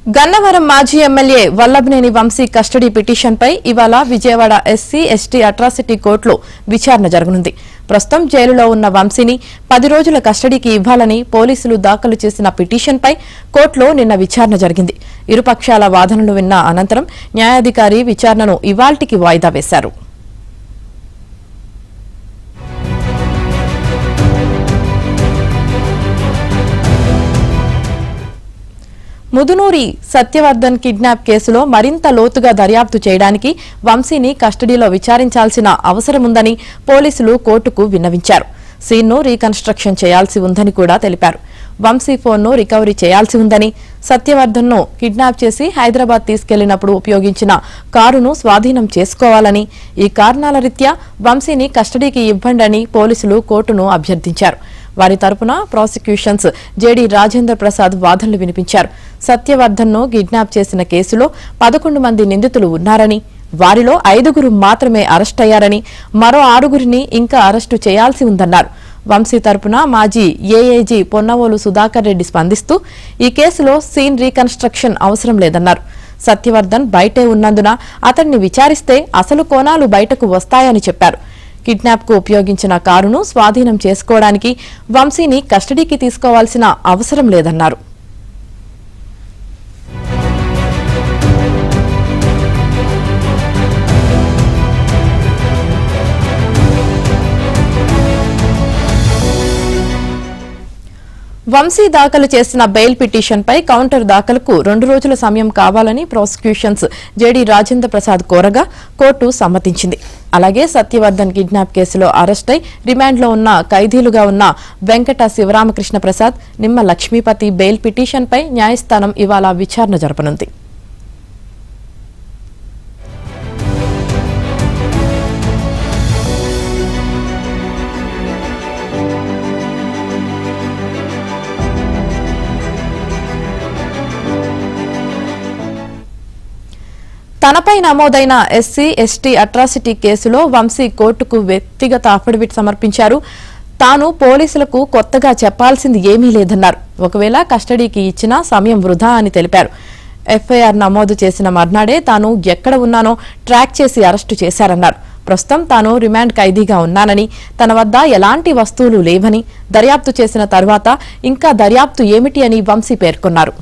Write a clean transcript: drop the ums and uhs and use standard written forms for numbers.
గన్నవరం మాజీ MLA Vallabhaneni Vamsi custody పిటిషన్పై ఇవాళ విజయవాడ ఎస్సీ ఎస్టీ అట్రాసిటీ కోర్టులో విచారణ జరగనుంది. ప్రస్తుతం జైలులో ఉన్న వంశీని 10 రోజుల కస్టడీకి ఇవ్వాలని పోలీసులు దాఖలు చేసిన పిటిషన్పై కోర్టులో నిన్న విచారణ జరిగింది. ఇరుపక్షాల వాదనలు విన్న అనంతరం న్యాయాధికారి విచారణను ఇవాళ్టికి వాయిదా వేశారు. ముదునూరి సత్యవర్ధన్ కిడ్నాప్ కేసులో మరింత లోతుగా దర్యాప్తు చేయడానికి వంశీని కస్టడీలో విచారించాల్సిన అవసరముందని పోలీసులు కోర్టుకు విన్నవించారు. సీన్ను రీకన్స్ట్రక్షన్ చేయాల్సి ఉందని కూడా తెలిపారు. వంశీ ఫోన్ను రికవరీ చేయాల్సి ఉందని, సత్యవర్ధన్ను కిడ్నాప్ చేసి హైదరాబాద్ తీసుకెళ్లినప్పుడు ఉపయోగించిన కారును స్వాధీనం చేసుకోవాలని, ఈ కారణాల రీత్యా వంశీని కస్టడీకి ఇవ్వండని పోలీసులు కోర్టును అభ్యర్థించారు. వారి తరపున ప్రాసిక్యూషన్స్ జేడీ రాజేంద్ర ప్రసాద్ వాదనలు వినిపించారు. సత్యవర్ధన్ను కిడ్నాప్ చేసిన కేసులో 11 మంది నిందితులు ఉన్నారని, వారిలో 5గురు మాత్రమే అరెస్టయ్యారని, మరో 6గురిని ఇంకా అరెస్టు చేయాల్సి ఉందన్నారు. వంశీ తరపున మాజీ ఏఏజీ పొన్నవోలు సుధాకర్ రెడ్డి స్పందిస్తూ ఈ కేసులో సీన్ రీకన్స్ట్రక్షన్ అవసరం లేదన్నారు. సత్యవర్ధన్ బయటే ఉన్నందున అతన్ని విచారిస్తే అసలు కోణాలు బయటకు వస్తాయని చెప్పారు. కిడ్నాప్ కు ఉపయోగించిన కారును స్వాధీనం చేసుకోవడానికి వంశీని కస్టడీకి తీసుకోవాల్సిన అవసరం లేదన్నారు. వంశీ దాఖలు చేసిన బెయిల్ పిటిషన్పై కౌంటర్ దాఖలుకు 2 రోజుల సమయం కావాలని ప్రాసిక్యూషన్స్ జేడీ రాజేంద్ర ప్రసాద్ కోరగా కోర్టు సమ్మతించింది. అలాగే సత్యవర్ధన్ కిడ్నాప్ కేసులో అరెస్టై రిమాండ్లో ఉన్న ఖైదీలుగా ఉన్న వెంకట శివరామకృష్ణ ప్రసాద్, నిమ్మ లక్ష్మీపతి బెయిల్ పిటిషన్పై న్యాయస్థానం ఇవాళ విచారణ జరపనుంది. తనపై నమోదైన ఎస్సీ ఎస్టీ అట్రాసిటీ కేసులో వంశీ కోర్టుకు వ్యక్తిగత అఫిడవిట్ సమర్పించారు. తాను పోలీసులకు కొత్తగా చెప్పాల్సింది ఏమీ లేదన్నారు. ఒకవేళ కస్టడీకి ఇచ్చినా సమయం వృధా అని తెలిపారు. ఎఫ్ఐఆర్ నమోదు చేసిన మర్నాడే తాను ఎక్కడ ఉన్నానో ట్రాక్ చేసి అరెస్టు చేశారన్నారు. ప్రస్తుతం తాను రిమాండ్ ఖైదీగా ఉన్నానని, తన వద్ద ఎలాంటి వస్తువులు లేవని, దర్యాప్తు చేసిన తర్వాత ఇంకా దర్యాప్తు ఏమిటి అని వంశీ పేర్కొన్నారు.